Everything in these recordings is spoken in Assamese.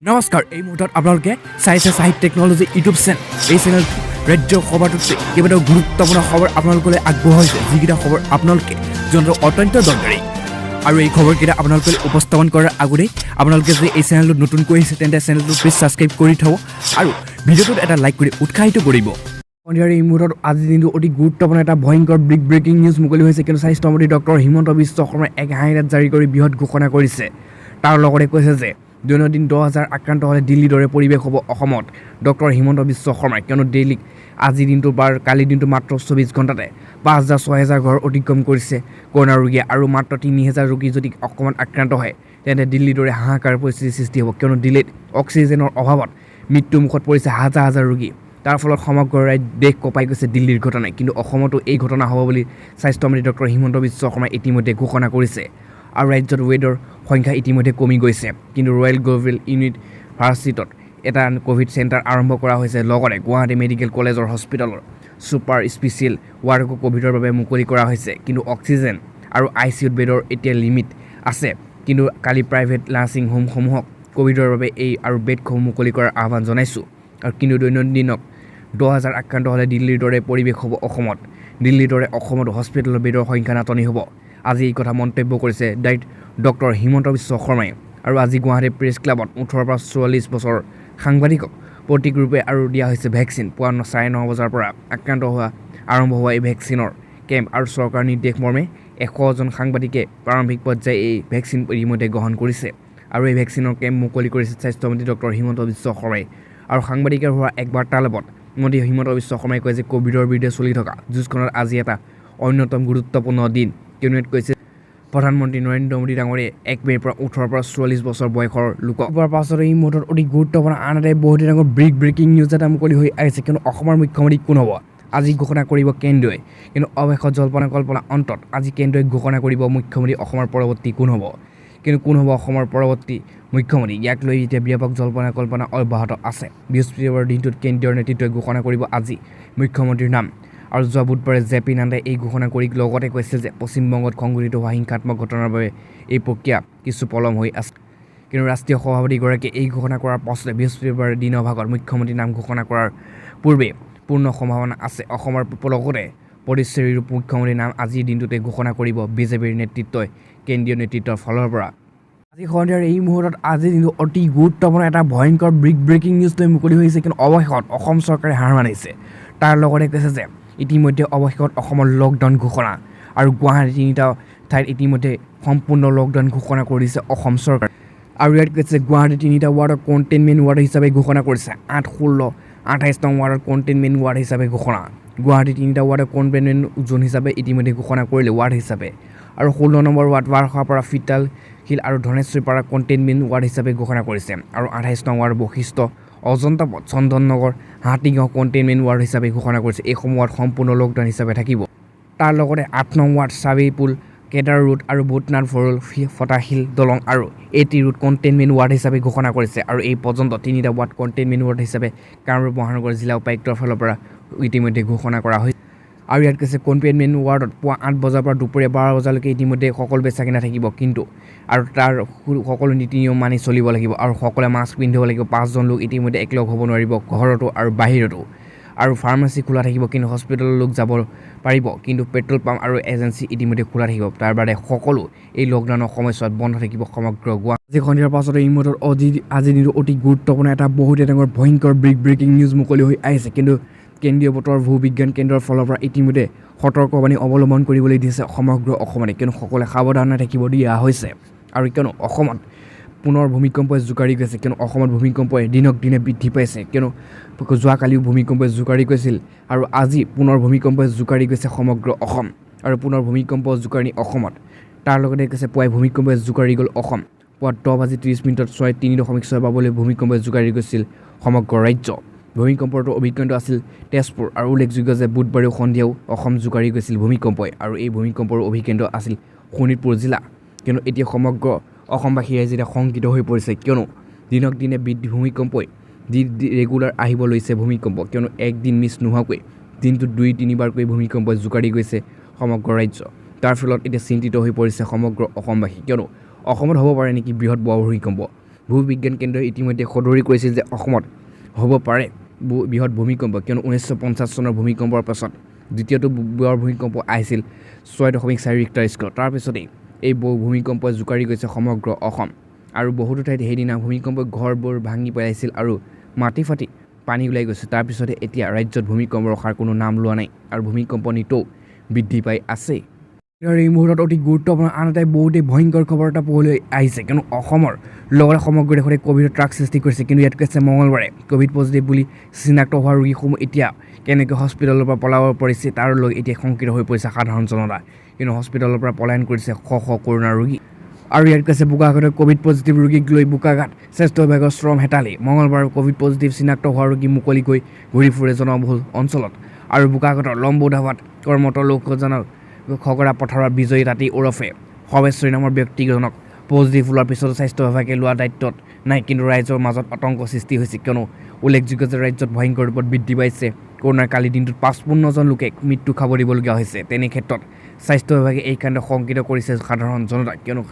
নমস্কাৰ এই মুহূৰ্তত আপোনালোকে চাইছে সাহিত্য টেকনলজি ইউটিউব চেনেল এই চেনেল ৰাজ্য সভাটোতে কেইবাটাও গুৰুত্বপূৰ্ণ খবৰ আপোনালোকলৈ আগবঢ়াইছে যিকেইটা খবৰ আপোনালোকে জনাটো অত্যন্ত দৰকাৰী আৰু এই খবৰকেইটা আপোনালোকে উপস্থাপন কৰাৰ আগতেই আপোনালোকে যদি এই চেনেলটো নতুনকৈ আহিছে তেন্তে চেনেলটো প্লিজ ছাবস্ক্ৰাইব কৰি থ'ব আৰু ভিডিঅ'টোত এটা লাইক কৰি উৎসাহিত কৰিব সন্ধিয়াৰ এই মুহূৰ্তত আজিৰ দিনটো অতি গুৰুত্বপূৰ্ণ এটা ভয়ংকৰ বিগ ব্ৰেকিং নিউজ মুকলি হৈছে কিন্তু স্বাস্থ্যমন্ত্ৰী ডক্টৰ হিমন্ত বিশ্ব শৰ্মাই এক হাইলাইট জাৰি কৰি বৃহৎ ঘোষণা কৰিছে তাৰ লগতে কৈছে যে দৈনন্দিন 10,000 আক্ৰান্ত হ'লে দিল্লীৰ দৰে পৰিৱেশ হ'ব অসমত ডক্টৰ হিমন্ত বিশ্ব শৰ্মাই কিয়নো দিল্লীক আজিৰ দিনটো বা কালিৰ দিনটো মাত্ৰ 24 ঘণ্টাতে 5,000-6,000 ঘৰ অতিক্ৰম কৰিছে কৰোনা ৰোগীয়ে আৰু মাত্ৰ 3,000 ৰোগী যদি অকণমান আক্ৰান্ত হয় তেন্তে দিল্লীৰ দৰে হাহাকাৰ পৰিস্থিতিৰ সৃষ্টি হ'ব কিয়নো দিল্লীত অক্সিজেনৰ অভাৱত মৃত্যুমুখত পৰিছে হাজাৰ হাজাৰ ৰোগী তাৰ ফলত সমগ্ৰ দেশ কঁপাই গৈছে দিল্লীৰ ঘটনাই কিন্তু অসমতো এই ঘটনা হ'ব বুলি স্বাস্থ্যমন্ত্ৰী ডক্টৰ হিমন্ত বিশ্ব শৰ্মাই ইতিমধ্যে ঘোষণা কৰিছে আৰু ৰাজ্যত ৱেডৰ সংখ্যা ইতিমধ্যে কমি গৈছে কিন্তু ৰয়েল গ্লোবেল ইউনিভাৰ্চিটিত এটা কোভিড চেণ্টাৰ আৰম্ভ কৰা হৈছে লগতে গুৱাহাটী মেডিকেল কলেজৰ হস্পিটেলৰ ছুপাৰ স্পেচিয়েল ৱাৰ্ডকো কোভিডৰ বাবে মুকলি কৰা হৈছে কিন্তু অক্সিজেন আৰু ICUত বেডৰ এতিয়া লিমিট আছে কিন্তু কালি প্ৰাইভেট নাৰ্ছিং হোমসমূহক কোভিডৰ বাবে এই আৰু বেডসমূহ মুকলি কৰাৰ আহ্বান জনাইছোঁ আৰু কিন্তু দৈনন্দিনক 10,000 আক্ৰান্ত হ'লে দিল্লীৰ দৰে পৰিৱেশ হ'ব অসমত দিল্লীৰ দৰে অসমতো হস্পিটেলৰ বেডৰ সংখ্যা নাটনি হ'ব আজি এই কথা মন্তব্য কৰিছে ডক্টৰ হিমন্ত বিশ্ব শৰ্মাই আৰু আজি গুৱাহাটী প্ৰেছ ক্লাবত 18 পৰা 44 বছৰ সাংবাদিকক প্ৰতীক ৰূপে আৰু দিয়া হৈছে ভেকচিন পুৱা 9:30 বজাৰ পৰা আক্ৰান্ত হোৱা আৰম্ভ হোৱা এই ভেকচিনৰ কেম্প আৰু চৰকাৰৰ নিৰ্দেশ মৰ্মে 100জন সাংবাদিকে প্ৰাৰম্ভিক পৰ্যায়ে এই ভেকচিন ইতিমধ্যে গ্ৰহণ কৰিছে আৰু এই ভেকচিনৰ কেম্প মুকলি কৰিছে স্বাস্থ্যমন্ত্ৰী ডক্টৰ হিমন্ত বিশ্ব শৰ্মাই আৰু সাংবাদিকৰ হোৱা এক বাৰ্তালাপত মন্ত্ৰী হিমন্ত বিশ্ব শৰ্মাই কয় যে কোভিডৰ বিৰুদ্ধে চলি থকা যুঁজখনত আজি এটা অন্যতম গুৰুত্বপূৰ্ণ দিন কিয়নো কৈছে প্ৰধানমন্ত্ৰী নৰেন্দ্ৰ মোদী ডাঙৰীয়ে 1 মে'ৰ পৰা 18 পৰা 44 বছৰ বয়সৰ লোকক পাছত এই মুহূৰ্তত অতি গুৰুত্বপূৰ্ণ আন এটা বহুত ডাঙৰ ব্ৰেকিং নিউজ এটা মুকলি হৈ আহিছে কিন্তু অসমৰ মুখ্যমন্ত্ৰী কোন হ'ব আজি ঘোষণা কৰিব কেন্দ্ৰই কিন্তু অৱশেষত জল্পনা কল্পনা অন্তত আজি কেন্দ্ৰই ঘোষণা কৰিব মুখ্যমন্ত্ৰী অসমৰ পৰৱৰ্তী কোন হ'ব কিন্তু কোন হ'ব অসমৰ পৰৱৰ্তী মুখ্যমন্ত্ৰী ইয়াক লৈ এতিয়া ব্যাপক জল্পনা কল্পনা অব্যাহত আছে বৃহস্পতিবাৰৰ দিনটোত কেন্দ্ৰীয় নেতৃত্বই ঘোষণা কৰিব আজি মুখ্যমন্ত্ৰীৰ নাম আৰু যোৱা বুধবাৰে জেপি নাড্ডাই এই ঘোষণা কৰি লগতে কৈছে যে পশ্চিমবংগত সংঘটিত হোৱা হিংসাত্মক ঘটনাৰ বাবে এই প্ৰক্ৰিয়া কিছু পলম হৈ আছে কিন্তু ৰাষ্ট্ৰীয় সভাপতিগৰাকীয়ে এই ঘোষণা কৰাৰ পাছতে বৃহস্পতিবাৰৰ দিনৰ ভাগত মুখ্যমন্ত্ৰীৰ নাম ঘোষণা কৰাৰ পূৰ্বে পূৰ্ণ সম্ভাৱনা আছে অসমৰ লগতে পুডুচেৰীৰ মুখ্যমন্ত্ৰীৰ নাম আজিৰ দিনটোতে ঘোষণা কৰিব বিজেপিৰ নেতৃত্বই কেন্দ্ৰীয় নেতৃত্বৰ ফালৰ পৰা আজি সন্ধিয়াৰ এই মুহূৰ্তত আজিৰ দিনটো অতি গুৰুত্বপূৰ্ণ এটা ভয়ংকৰ ব্ৰেকিং নিউজ লৈ মুকলি হৈছে কিন্তু অৱশেষত অসম চৰকাৰে হাৰ মানিছে তাৰ লগতে কৈছে যে ইতিমধ্যে অৱশেষত অসমৰ লকডাউন ঘোষণা আৰু গুৱাহাটী 3টা ঠাইত ইতিমধ্যে সম্পূৰ্ণ লকডাউন ঘোষণা কৰিছে অসম চৰকাৰ আৰু ইয়াত কৈছে গুৱাহাটী 3টা ৱাৰ্ডক কণ্টেইনমেণ্ট ৱাৰ্ড হিচাপে ঘোষণা কৰিছে 8, 16, 28 নং ৱাৰ্ডত কণ্টেইনমেণ্ট ৱাৰ্ড হিচাপে ঘোষণা গুৱাহাটী 3টা ৱাৰ্ডক কণ্টেইনমেণ্ট জোন হিচাপে ইতিমধ্যে ঘোষণা কৰিলে ৱাৰ্ড হিচাপে আৰু 16 নম্বৰ ৱাৰ্ড বাৰখাপাৰা ফিতাল হিল আৰু ধনেশ্ৰীপাৰা কণ্টেইনমেণ্ট ৱাৰ্ড হিচাপে ঘোষণা কৰিছে আৰু 28 নং ৱাৰ্ড বশিষ্ঠ অজন্তা পথ চন্দননগৰ হাতীগাঁও কণ্টেইনমেণ্ট ৱাৰ্ড হিচাপে ঘোষণা কৰিছে এইসমূহ ৱাৰ্ড সম্পূৰ্ণ লকডাউন হিচাপে থাকিব তাৰ লগতে 8 নং ৱাৰ্ড চাবিপুল কেদাৰ ৰোড আৰু ভূতনাথ ভৰুল ফটাশিল দলং আৰু 80 ৰোড কণ্টেইনমেণ্ট ৱাৰ্ড হিচাপে ঘোষণা কৰিছে আৰু এই পৰ্যন্ত 3টা ৱাৰ্ড কণ্টেইনমেণ্ট ৱাৰ্ড হিচাপে কামৰূপ মহানগৰ জিলা উপায়ুক্তৰ ফালৰ পৰা ইতিমধ্যে ঘোষণা কৰা হৈছে আৰু ইয়াত কৈছে কণ্টেইনমেণ্ট ৱাৰ্ডত পুৱা 8 বজাৰ পৰা দুপৰীয়া 12 বজালৈকে ইতিমধ্যে সকলো বেচাকিনা থাকিব কিন্তু আৰু তাৰ সকলো নীতি নিয়ম মানি চলিব লাগিব আৰু সকলোৱে মাস্ক পিন্ধিব লাগিব 5জন লোক ইতিমধ্যে একলগ হ'ব নোৱাৰিব ঘৰতো আৰু বাহিৰতো আৰু ফাৰ্মাচী খোলা থাকিব কিন্তু হস্পিটেলৰ লোক যাব পাৰিব কিন্তু পেট্ৰল পাম্প আৰু এজেঞ্চি ইতিমধ্যে খোলা থাকিব তাৰ বাদে সকলো এই লকডাউনৰ সময়ছোৱাত বন্ধ থাকিব সমগ্ৰ গুৱাহাটী আজি সন্ধিয়াৰ পাছত এই মুহূৰ্তত আজিৰ দিনটো অতি গুৰুত্বপূৰ্ণ এটা বহুত ডাঙৰ ভয়ংকৰ ব্ৰেকিং নিউজ মুকলি হৈ আহিছে কিন্তু কেন্দ্ৰীয় বতৰ ভূবিজ্ঞান কেন্দ্ৰৰ ফালৰ পৰা ইতিমধ্যে সতৰ্কবাণী অৱলম্বন কৰিবলৈ দিছে সমগ্ৰ অসমতে কিয়নো সকলোৱে সাৱধানে থাকিব দিয়া হৈছে আৰু কিয়নো অসমত পুনৰ ভূমিকম্পই জোকাৰি গৈছে কিয়নো অসমত ভূমিকম্পই দিনক দিনে বৃদ্ধি পাইছে কিয়নো যোৱাকালিও ভূমিকম্পই জোকাৰি গৈছিল আৰু আজি পুনৰ ভূমিকম্পই জোকাৰি গৈছে সমগ্ৰ অসম আৰু পুনৰ ভূমিকম্প জোকাৰি অসমত তাৰ লগতে কৈছে পুৱাই ভূমিকম্পই জোকাৰি গ'ল অসম পুৱা 10:30 3.6 পাবলৈ ভূমিকম্পই জোকাৰি গৈছিল সমগ্ৰ ৰাজ্য ভূমিকম্পৰ অভিজ্ঞতা আছিল তেজপুৰ আৰু উল্লেখযোগ্য যে বুধবাৰে সন্ধিয়াও অসম জোকাৰি গৈছিল ভূমিকম্পই আৰু এই ভূমিকম্পৰ অভিজ্ঞতা আছিল শোণিতপুৰ জিলা কিয়নো এতিয়া সমগ্ৰ অসমবাসী ৰাইজে শংকিত হৈ পৰিছে কিয়নো দিনক দিনে ভূমিকম্পই ৰেগুলাৰ আহিব লৈছে ভূমিকম্প কিয়নো একদিন মিছ নোহোৱাকৈ দিনটোত 2-3 বাৰকৈ ভূমিকম্পই জোকাৰি গৈছে সমগ্ৰ ৰাজ্য তাৰ ফলত এতিয়া চিন্তিত হৈ পৰিছে সমগ্ৰ অসমবাসী কিয়নো অসমত হ'ব পাৰে নেকি বৃহৎ ভূমিকম্প ভূবিজ্ঞান কেন্দ্ৰই ইতিমধ্যে সদৰি কৰিছিল যে অসমত হ'ব পাৰে বৃহৎ ভূমিকম্প, কিয়নো 1950 চনৰ ভূমিকম্পৰ পাছত দ্বিতীয়টো বৰ ভূমিকম্প আহিছিল 6.4 ৰিক্টাৰ স্কেলত। তাৰপিছতেই এই ভূমিকম্পই জোকাৰি গৈছে সমগ্ৰ অসম, আৰু বহুতো ঠাইত সেইদিনা ভূমিকম্পই ঘৰবোৰ ভাঙি পেলাইছিল আৰু মাটি ফাটি পানী ওলাই গৈছে। তাৰপিছতে এতিয়া ৰাজ্যত ভূমিকম্প ৰখাৰ কোনো নাম লোৱা নাই আৰু ভূমিকম্প নিতৌ বৃদ্ধি পাই আছে। এই মুহূৰ্তত অতি গুৰুত্বপূৰ্ণ আন এটা বহুতেই ভয়ংকৰ খবৰ এটা পোহৰলৈ আহিছে, কিয়নো অসমৰ লগতে সমগ্ৰ দেশতে ক'ভিডৰ ট্ৰাক সৃষ্টি কৰিছে। কিন্তু ইয়াত কৈছে মঙলবাৰে ক'ভিড পজিটিভ বুলি চিনাক্ত হোৱা ৰোগীসমূহ এতিয়া কেনেকৈ হস্পিটেলৰ পৰা পলাব পাৰিছে তাৰ লৈ এতিয়া শংকিত হৈ পৰিছে সাধাৰণ জনতা, কিন্তু হস্পিটেলৰ পৰা পলায়ন কৰিছে শ শ কৰোণা ৰোগী। আৰু ইয়াত কৈছে বোকাখাটৰ ক'ভিড পজিটিভ ৰোগীক লৈ বোকাখাট স্বাস্থ্য বিভাগৰ শ্ৰম হেতালি। মঙলবাৰ ক'ভিড পজিটিভ চিনাক্ত হোৱা ৰোগী মুকলিকৈ ঘূৰি ফুৰে জনবহুল অঞ্চলত। আৰু বোকাখাটৰ লম্বুধাবাত কৰ্মৰত লোকজনক খগৰা পথাৰৰ বিজয়ী তাঁতী ওৰফে সৰ্বেশ্বৰী নামৰ ব্যক্তিজনক পজিটিভ ওলোৱাৰ পিছতো স্বাস্থ্য বিভাগে লোৱা দায়িত্বত নাই, কিন্তু ৰাইজৰ মাজত আতংক সৃষ্টি হৈছে, কিয়নো উল্লেখযোগ্য যে ৰাজ্যত ভয়ংকৰ ৰূপত বৃদ্ধি পাইছে কৰোণাৰ। কালি দিনটোত 55জন লোকে মৃত্যু খাব দিবলগীয়া হৈছে। তেনে ক্ষেত্ৰত স্বাস্থ্য বিভাগে এই কাণ্ড শংকিত কৰিছে সাধাৰণ জনতা, কিয়নো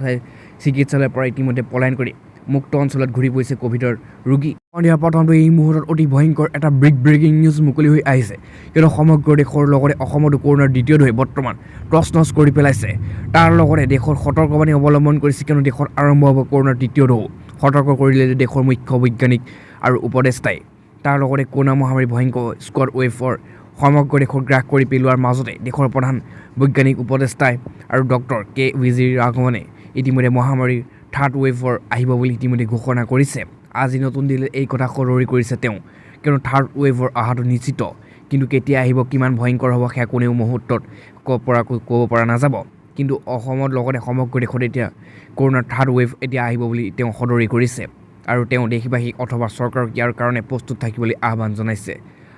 চিকিৎসালয়ৰ পৰা ইতিমধ্যে পলায়ন কৰি মুক্ত অঞ্চলত ঘূৰি পৰিছে ক'ভিডৰ ৰোগী। সন্ধিয়া প্ৰথমটো এই মুহূৰ্তত অতি ভয়ংকৰ এটা ব্ৰেকিং নিউজ মুকলি হৈ আহিছে, কিয়নো সমগ্ৰ দেশৰ লগতে অসমতো কৰোণাৰ দ্বিতীয় ঢৌৱে বৰ্তমান তছনছ কৰি পেলাইছে। তাৰ লগতে দেশৰ সতৰ্কবাণী অৱলম্বন কৰিছে, কিয়নো দেশত আৰম্ভ হ'ব কৰোণাৰ দ্বিতীয় ঢৌ। সতৰ্ক কৰিলে দেশৰ মুখ্য বৈজ্ঞানিক আৰু উপদেষ্টাই। তাৰ লগতে কৰোণা মহামাৰী ভয়ংকৰ স্কোৱাড ৱেভৰ সমগ্ৰ দেশৰ গ্ৰাস কৰি পেলোৱাৰ মাজতে দেশৰ প্ৰধান বৈজ্ঞানিক উপদেষ্টাই আৰু ডক্টৰ কে বিজি ৰাঘৱনে ইতিমধ্যে মহামাৰীৰ থাৰ্ড ৱেভৰ আহিব বুলি ইতিমধ্যে ঘোষণা কৰিছে। আজি নতুন দিল্লীত এই কথা সদৰি কৰিছে তেওঁ, কিয়নো থাৰ্ড ৱেভৰ অহাটো নিশ্চিত, কিন্তু কেতিয়া আহিব কিমান ভয়ংকৰ হ'ব সেয়া কোনেও মুহূৰ্তত ক'ব পৰা নাযাব। কিন্তু অসমত লগতে সমগ্ৰ দেশত এতিয়া কৰোণাৰ থাৰ্ড ৱেভ এতিয়া আহিব বুলি তেওঁ সদৰি কৰিছে, আৰু তেওঁ দেশবাসীক অথবা চৰকাৰক ইয়াৰ কাৰণে প্ৰস্তুত থাকিবলৈ আহ্বান জনাইছে।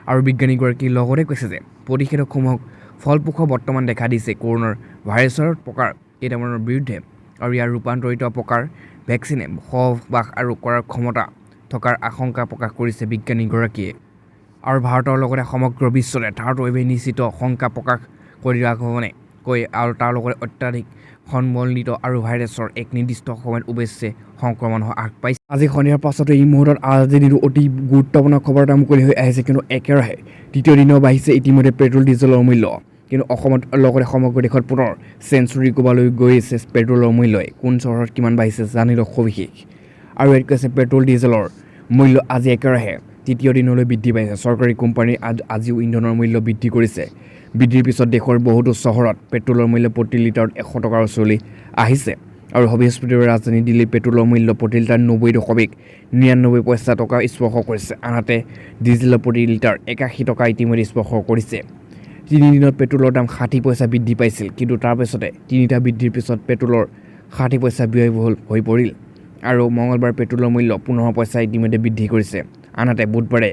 আৰু বিজ্ঞানীগৰাকীৰ লগতে কৈছে যে প্ৰতিষেধকসমূহক ফলপ্ৰসূ বৰ্তমান দেখা দিছে কৰোণাৰ ভাইৰাছৰ প্ৰকাৰ কেইটামানৰ বিৰুদ্ধে, আৰু ইয়াৰ ৰূপান্তৰিত প্ৰকাৰ ভেকচিনে সহবাস আৰু কৰাৰ ক্ষমতা থকাৰ আশংকা প্ৰকাশ কৰিছে বিজ্ঞানীগৰাকীয়ে। আৰু ভাৰতৰ লগতে সমগ্ৰ বিশ্বতে থাৰ্ড ৱেভে নিশ্চিত শংকা প্ৰকাশ কৰি ৰাঘৱনে কয়, আৰু তাৰ লগতে অত্যাধিক সম্বলিত আৰু ভাইৰাছৰ এক নিৰ্দিষ্ট সময়ত অৱশ্যে সংক্ৰমণ হ্ৰাস পাইছে। আজি সন্ধিয়াৰ পাছতে এই মুহূৰ্তত আজিৰ দিনটো অতি গুৰুত্বপূৰ্ণ খবৰ এটা মুকলি হৈ আহিছে, কিন্তু একেৰাহে তৃতীয় দিনো বাঢ়িছে ইতিমধ্যে পেট্ৰল ডিজেলৰ মূল্য। কিন্তু অসমত লগতে সমগ্ৰ দেশত পুনৰ চেঞ্চুৰী ক'বলৈ গৈ আছে পেট্ৰলৰ মূল্যই। কোন চহৰত কিমান বাঢ়িছে জানি লওক সবিশেষ। আৰু ইয়াত কৈছে পেট্ৰল ডিজেলৰ মূল্য আজি একেৰাহে তৃতীয় দিনলৈ বৃদ্ধি পাইছে। চৰকাৰী কোম্পানীয়ে আজিও ইন্ধনৰ মূল্য বৃদ্ধি কৰিছে। বৃদ্ধিৰ পিছত দেশৰ বহুতো চহৰত পেট্ৰলৰ মূল্য প্ৰতি লিটাৰত 100 টকাৰ ওচৰলৈ আহিছে। আৰু বৃহস্পতিবাৰে ৰাজধানী দিল্লীৰ পেট্ৰলৰ মূল্য প্ৰতি লিটাৰ 90.99 টকা স্পৰ্শ কৰিছে। আনহাতে ডিজেলৰ প্ৰতি লিটাৰ 81 টকা ইতিমধ্যে স্পৰ্শ কৰিছে। 3 দিনত পেট্ৰলৰ দাম 60 পইচা বৃদ্ধি পাইছিল, কিন্তু তাৰপিছতে 3টা বৃদ্ধিৰ পিছত পেট্ৰলৰ 60 পইচা ব্যয়বহুল হৈ পৰিল। আৰু মঙলবাৰ পেট্ৰলৰ মূল্য 15 পইচা ইতিমধ্যে বৃদ্ধি কৰিছে। আনহাতে বুধবাৰে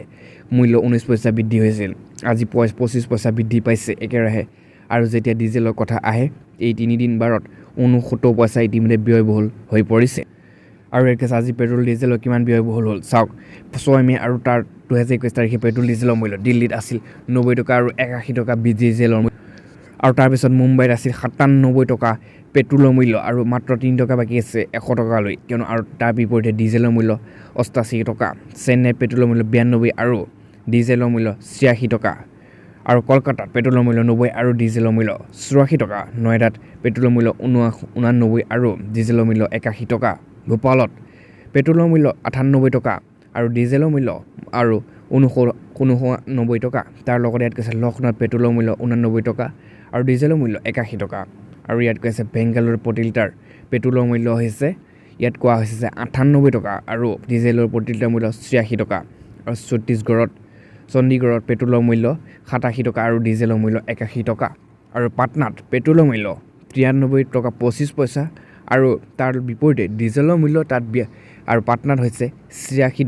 মূল্য 19 পইচা বৃদ্ধি হৈছিল। আজি 25 পইচা বৃদ্ধি পাইছে একেৰাহে। আৰু যেতিয়া ডিজেলৰ কথা আহে, এই 3 দিন বাৰত 69 পইচা ইতিমধ্যে ব্যয়বহুল হৈ পৰিছে। আৰু এক আজি পেট্ৰল ডিজেলৰ কিমান ব্যয়বহুল হ'ল চাওক। 6 মে' আৰু তাৰ 2021 তাৰিখে পেট্ৰল ডিজেলৰ মূল্য দিল্লীত আছিল 90 টকা আৰু 81 টকা ডিজেলৰ মূল্য। আৰু তাৰপিছত মুম্বাইত আছিল 97 টকা পেট্ৰলৰ মূল্য, আৰু মাত্ৰ 3 টকা বাকী আছে 100 টকালৈ, কিয়নো আৰু তাৰ বিপৰীতে ডিজেলৰ মূল্য 88 টকা। চেন্নাইত পেট্ৰলৰ মূল্য 92 আৰু ডিজেলৰ মূল্য 86 টকা। আৰু কলকাতাত পেট্ৰলৰ মূল্য 90 আৰু ডিজেলৰ মূল্য 84 টকা। নয়ডাত পেট্ৰলৰ মূল্য 89 আৰু ডিজেলৰ মূল্য 81 টকা। ভূপালত পেট্ৰলৰ মূল্য 98 টকা আৰু ডিজেলৰ মূল্য আৰু 89 টকা। তাৰ লগতে ইয়াত কৈছে লক্ষ্ণৌত পেট্ৰলৰ মূল্য 89 টকা আৰু ডিজেলৰ মূল্য 81 টকা। আৰু ইয়াত কৈছে বেংগালুৰুৰ প্ৰতি লিটাৰ পেট্ৰলৰ মূল্য হৈছে ইয়াত কোৱা হৈছে যে 98 টকা আৰু ডিজেলৰ প্ৰতি লিটাৰ মূল্য 86 টকা। আৰু চণ্ডীগড়ত পেট্ৰলৰ মূল্য 87 টকা আৰু ডিজেলৰ মূল্য 81 টকা। আৰু পাটনাত পেট্ৰলৰ মূল্য 93 টকা 25 পইচা আৰু তাৰ বিপৰীতে ডিজেলৰ মূল্য তাত আৰু পাটনাত হৈছে 86